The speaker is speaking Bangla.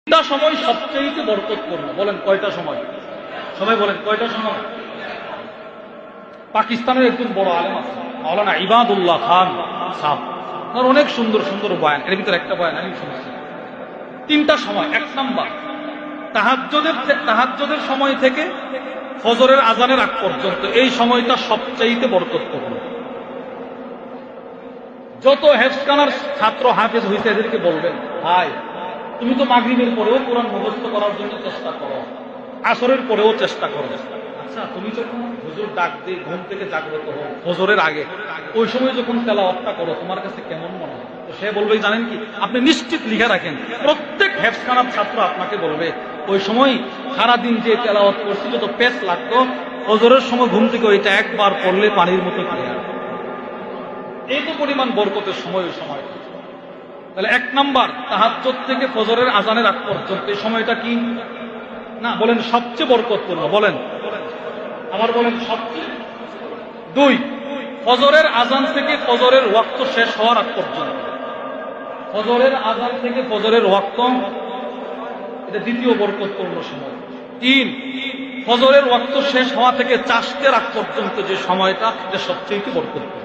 তিনটা সময় সবচেয়ে বরকতপূর্ণ। বলেন কয়টা সময়? সবাই বলেন কয়টা সময়? পাকিস্তানের একজন বড় আলেম আছে, মাওলানা ইবাদুল্লাহ খান সাহেব, তার অনেক সুন্দর সুন্দর বয়ান, এর ভিতরে একটা বয়ান আমি শুনেছি। তিনটা সময়, এক নাম্বার তাহাজ্জুদের সময় থেকে ফজরের আজানের আগ পর্যন্ত, এই সময়টা সবচেয়ে বরকতপূর্ণ। যত হেফজখানার ছাত্র হাফেজ হয়েছে এদেরকে বলবেন, ভাই তুমি তো মাগরিবের পরেও কোরআন মুখস্থ করার জন্য চেষ্টা করো, আসরের পরেও চেষ্টা করো। আচ্ছা, তুমি যখন হুজুর ডাক দিয়ে ঘুম থেকে জাগ্রত হও ফজরের আগে, ওই সময় যখন তেলাওয়াতটা করো তোমার কাছে কেমন মনে হয়? তো সে বলবে, জানেন কি, আপনি নিশ্চিত লিখে রাখেন, প্রত্যেক হেফজখানার ছাত্র আপনাকে বলবে ওই সময় সারাদিন যে তেলাওয়াত করছি যত পেস লাগতো, ফজরের সময় ঘুম থেকে ওইটা একবার পড়লে পানির মতো ক্লিয়ার। এই তো পরিমাণ বরকতের সময় ওই সময়। তাহলে এক নাম্বার তাহাজ্জুদ থেকে ফজরের আজানের আগ পর্যন্ত এই সময়টা কি না বলেন সবচেয়ে বরকতপূর্ণ? বলেন আমার, বলেন সবচেয়ে। দুই, ফজরের আজান থেকে ফজরের ওয়াক্ত শেষ হওয়ার আগ পর্যন্ত, ফজরের আজান থেকে ফজরের ওয়াক্ত, এটা দ্বিতীয় বরকতপূর্ণ সময়। তিন, ফজরের ওয়াক্ত শেষ হওয়া থেকে চাশতের আগ পর্যন্ত যে সময়টা, এটা সবচেয়ে বরকতপূর্ণ।